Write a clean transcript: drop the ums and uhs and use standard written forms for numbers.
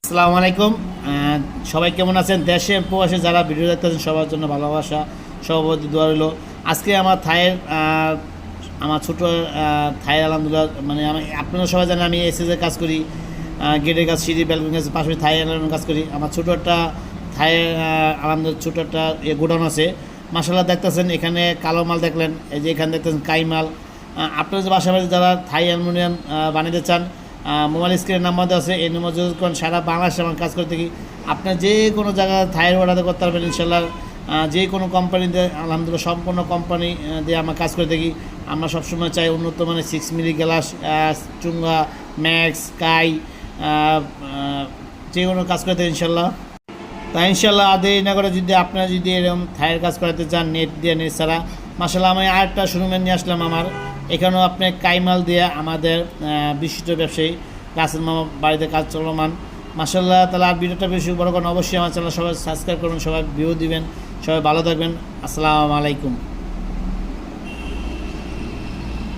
আসসালামু আলাইকুম। সবাই কেমন আছেন? দেশে প্রবাসে যারা ভিডিও দেখতেছেন সবার জন্য ভালোবাসা সভাপতি দোয়া রইল। আজকে আমার থাইয়ের আমার ছোটো থাইয়ের আলহামদুলিল্লাহ, মানে আমি আপনারা সবাই জানেন আমি এসএসের কাজ করি, গেটের কাজ, সিঁড়ি ব্যালকনি কাজ, পাশাপাশি থাই আলানোর কাজ করি। আমার ছোটো একটা থাইয়ের আলহামদুলিল্লাহ ছোটো একটা গোডাউন আছে। মাসাল্লাহ দেখতেছেন এখানে কালো মাল দেখলেন, এই যে এখানে দেখতেছেন কাই মাল। আপনার যে বাসাবাড়ি যারা থাই অ্যালুমিনিয়াম বানাতে চান, মোবাইল স্ক্রিনের নাম্বার দেওয়া আছে, এই নম্বর যোগাযোগ করেন। সারা বাংলাদেশে আমার কাজ করে থাকি। আপনার যে কোনো জায়গায় থাইয়ের অর্ডার করতে পারবেন ইনশাল্লাহ। যে কোনো কোম্পানিতে আলহামদুলিল্লাহ সম্পূর্ণ কোম্পানি দিয়ে আমরা কাজ করে থাকি। আমরা সবসময় চাই উন্নত মানের 6 মিলি গ্লাস, চুঙ্গা, ম্যাক্স, কাই, যে কোনো কাজ করে থাকি ইনশাল্লাহ। তাই ইনশাল্লাহ দেরি না করে যদি আপনারা যদি এরকম থাইয়ের কাজ করাতে চান নেট দিয়ে, নেট ছাড়া, মাসাল্লাহ আমি আরেকটা শোরুমে নিয়ে আসলাম। আমার এখানেও আপনি কাইমাল দিয়ে আমাদের বিশিষ্ট ব্যবসায়ী রাসেল মামা বাড়িতে কাজ চলমান। মাসাল্লাহ তাহলে আর ভিডিওটা বেশি বড় করেন, অবশ্যই আমার চ্যানেল সবাই সাবস্ক্রাইব করুন, সবাই ভিউ দিবেন, সবাই ভালো থাকবেন। আসসালামু আলাইকুম।